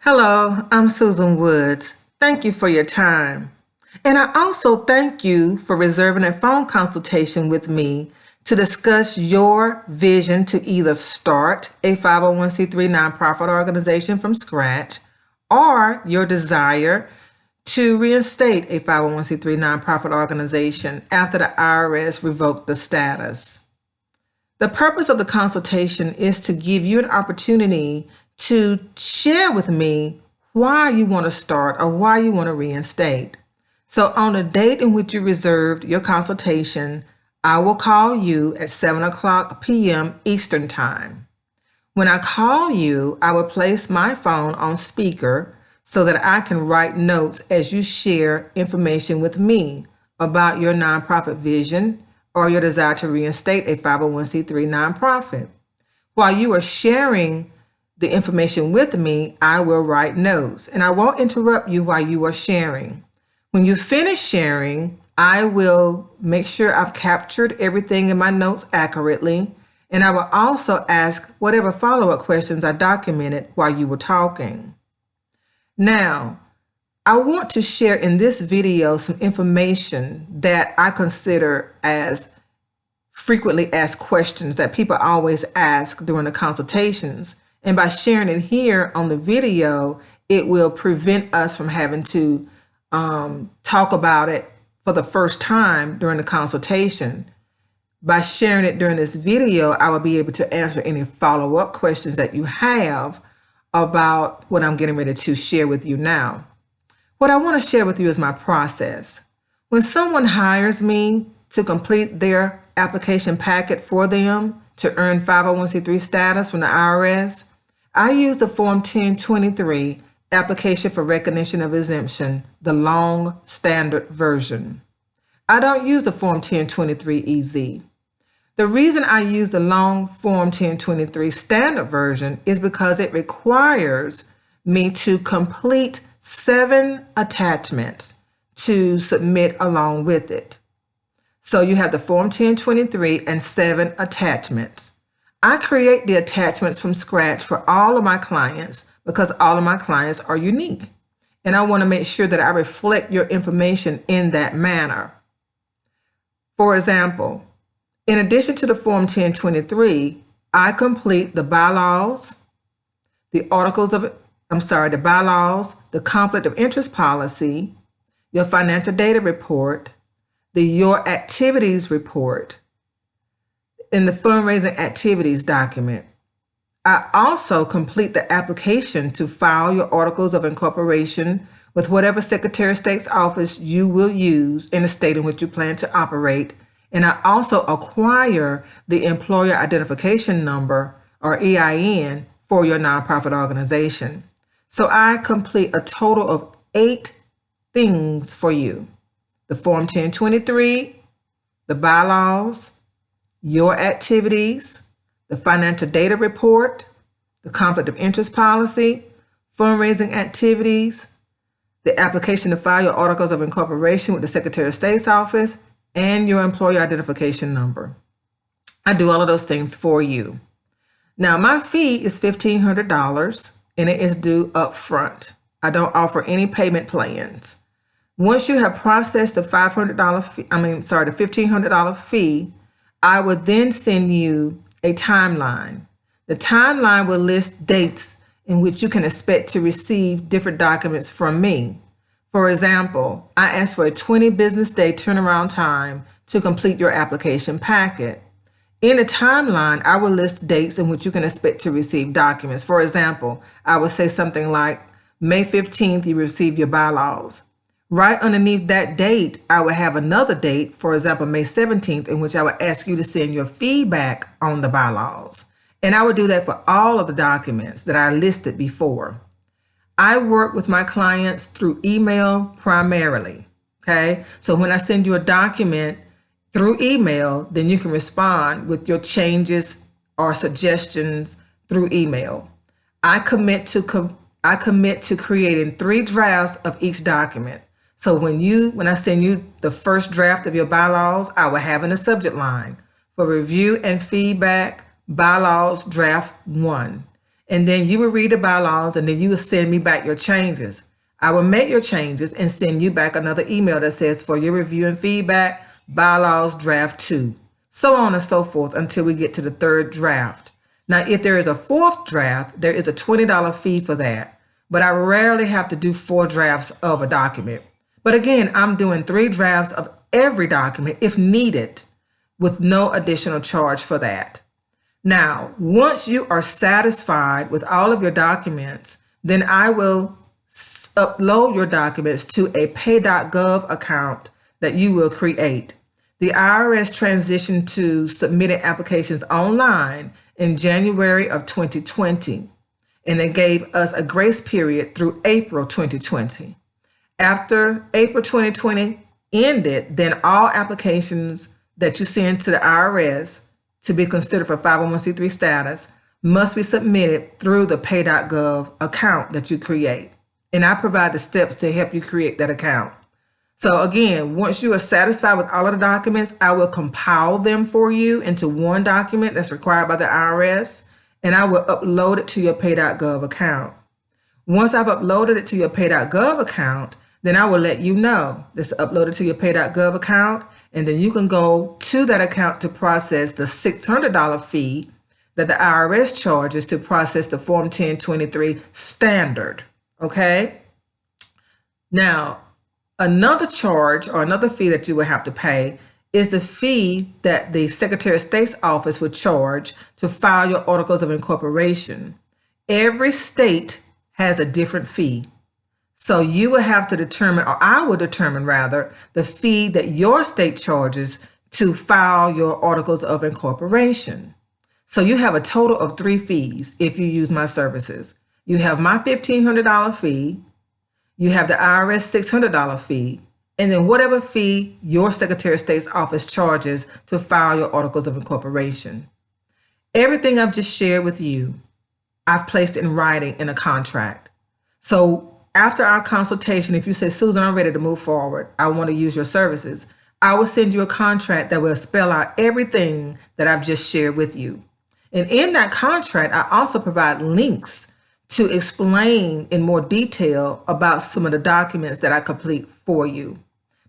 Hello, I'm Susan Woods. Thank you for your time. And I also thank you for reserving a phone consultation with me to discuss your vision to either start a 501c3 nonprofit organization from scratch or your desire to reinstate a 501c3 nonprofit organization after the IRS revoked the status. The purpose of the consultation is to give you an opportunity to share with me why you want to start or why you want to reinstate. So on the date in which you reserved your consultation, I will call you at 7 p.m. Eastern Time. When I call you, I will place my phone on speaker so that I can write notes as you share information with me about your nonprofit vision or your desire to reinstate a 501c3 nonprofit. While you are sharing the information with me, I will write notes, and I won't interrupt you while you are sharing. When you finish sharing, I will make sure I've captured everything in my notes accurately, and I will also ask whatever follow-up questions I documented while you were talking. Now, I want to share in this video some information that I consider as frequently asked questions that people always ask during the consultations. And by sharing it here on the video, it will prevent us from having to talk about it for the first time during the consultation. By sharing it during this video, I will be able to answer any follow-up questions that you have about what I'm getting ready to share with you now. What I want to share with you is my process. When someone hires me to complete their application packet for them to earn 501c3 status from the IRS, I use the Form 1023 Application for Recognition of Exemption, the long standard version. I don't use the Form 1023-EZ. The reason I use the long Form 1023 standard version is because it requires me to complete 7 attachments to submit along with it. So you have the Form 1023 and 7 attachments. I create the attachments from scratch for all of my clients because all of my clients are unique. And I want to make sure that I reflect your information in that manner. For example, in addition to the Form 1023, I complete the bylaws, the bylaws, the conflict of interest policy, your financial data report, the your activities report, and the fundraising activities document. I also complete the application to file your articles of incorporation with whatever Secretary of State's office you will use in the state in which you plan to operate. And I also acquire the employer identification number, or EIN, for your nonprofit organization. So I complete a total of 8 things for you: the Form 1023, the bylaws, your activities, the financial data report, the conflict of interest policy, fundraising activities, the application to file your articles of incorporation with the Secretary of State's office, and your employer identification number. I do all of those things for you. Now, my fee is $1,500 and it is due up front. I don't offer any payment plans. Once you have processed the $1,500 fee, I would then send you a timeline. The timeline will list dates in which you can expect to receive different documents from me. For example, I ask for a 20 business day turnaround time to complete your application packet. In the timeline, I will list dates in which you can expect to receive documents. For example, I would say something like May 15th, you receive your bylaws. Right underneath that date, I will have another date, for example, May 17th, in which I would ask you to send your feedback on the bylaws. And I would do that for all of the documents that I listed before. I work with my clients through email primarily, okay? So when I send you a document through email, then you can respond with your changes or suggestions through email. I commit to creating 3 drafts of each document. So when I send you the first draft of your bylaws, I will have in the subject line, for review and feedback, bylaws draft 1. And then you will read the bylaws, and then you will send me back your changes. I will make your changes and send you back another email that says, for your review and feedback, bylaws draft 2, so on and so forth until we get to the 3rd draft. Now, if there is a 4th draft, there is a $20 fee for that, but I rarely have to do 4 drafts of a document. But again, I'm doing 3 drafts of every document if needed, with no additional charge for that. Now, once you are satisfied with all of your documents, then I will upload your documents to a pay.gov account that you will create. The IRS transitioned to submitting applications online in January of 2020, and it gave us a grace period through April 2020. After April 2020 ended, then all applications that you send to the IRS to be considered for 501c3 status must be submitted through the pay.gov account that you create. And I provide the steps to help you create that account. So again, once you are satisfied with all of the documents, I will compile them for you into one document that's required by the IRS, and I will upload it to your pay.gov account. Once I've uploaded it to your pay.gov account, then I will let you know this is uploaded to your pay.gov account, and then you can go to that account to process the $600 fee that the IRS charges to process the Form 1023 standard. Okay? Now, another charge or another fee that you will have to pay is the fee that the Secretary of State's office would charge to file your articles of incorporation. Every state has a different fee. So you will have to determine, or I will determine rather, the fee that your state charges to file your articles of incorporation. So you have a total of 3 fees if you use my services. You have my $1,500 fee, you have the IRS $600 fee, and then whatever fee your Secretary of State's office charges to file your articles of incorporation. Everything I've just shared with you, I've placed in writing in a contract. So after our consultation, if you say, Susan, I'm ready to move forward, I want to use your services, I will send you a contract that will spell out everything that I've just shared with you. And in that contract, I also provide links to explain in more detail about some of the documents that I complete for you,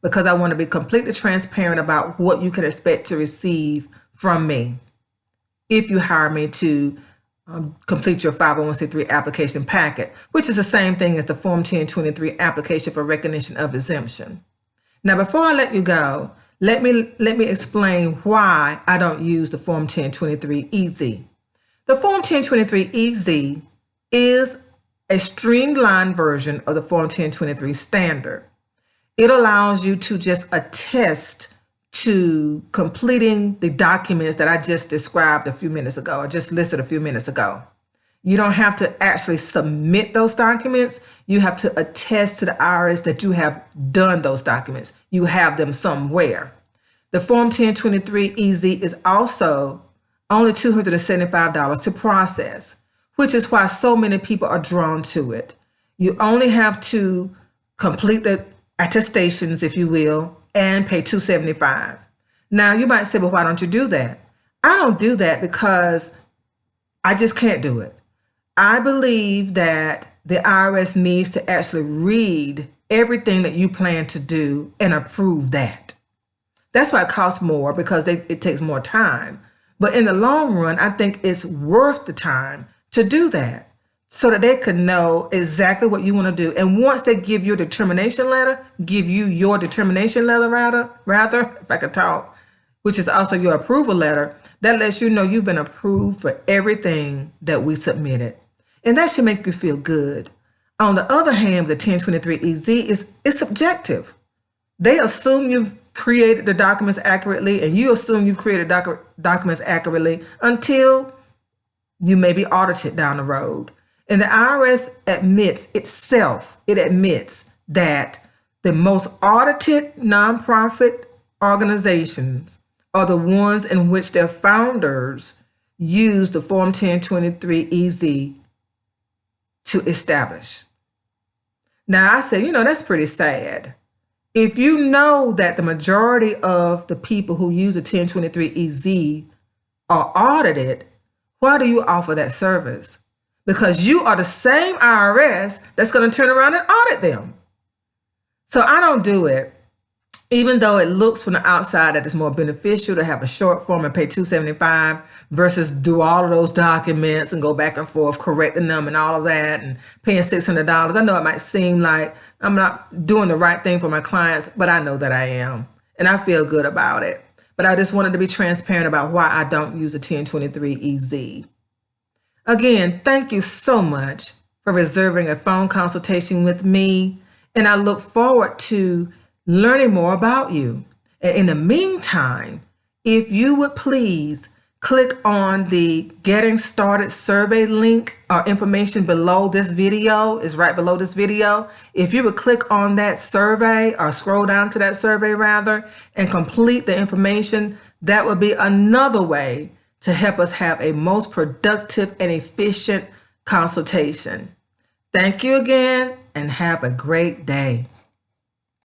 because I want to be completely transparent about what you can expect to receive from me if you hire me to complete your 501c3 application packet, which is the same thing as the Form 1023 application for recognition of exemption. Now, before I let you go, let me explain why I don't use the Form 1023-EZ. The Form 1023-EZ is a streamlined version of the Form 1023 standard. It allows you to just attest to completing the documents that I just described a few minutes ago, or just listed a few minutes ago. You don't have to actually submit those documents. You have to attest to the IRS that you have done those documents. You have them somewhere. The Form 1023-EZ is also only $275 to process, which is why so many people are drawn to it. You only have to complete the attestations, if you will, and pay $275. Now, you might say, well, why don't you do that? I don't do that because I just can't do it. I believe that the IRS needs to actually read everything that you plan to do and approve that. That's why it costs more, because it takes more time. But in the long run, I think it's worth the time to do that so that they can know exactly what you want to do. And once they give you a determination letter, rather, if I could talk, which is also your approval letter, that lets you know you've been approved for everything that we submitted. And that should make you feel good. On the other hand, the 1023-EZ is subjective. They assume you've created the documents accurately, and you assume you've created documents accurately until you may be audited down the road. And the IRS admits that the most audited nonprofit organizations are the ones in which their founders use the Form 1023-EZ to establish. Now, I say, that's pretty sad. If you know that the majority of the people who use the 1023-EZ are audited, why do you offer that service? because you are the same IRS that's going to turn around and audit them. So I don't do it. Even though it looks from the outside that it's more beneficial to have a short form and pay $275 versus do all of those documents and go back and forth correcting them and all of that and paying $600. I know it might seem like I'm not doing the right thing for my clients, but I know that I am. And I feel good about it. But I just wanted to be transparent about why I don't use a 1023-EZ. Again, thank you so much for reserving a phone consultation with me. And I look forward to learning more about you. And in the meantime, if you would please click on the Getting Started survey link or information below this video, is right below this video. If you would click on that survey or scroll down to that survey rather and complete the information, that would be another way to help us have a most productive and efficient consultation. Thank you again and have a great day.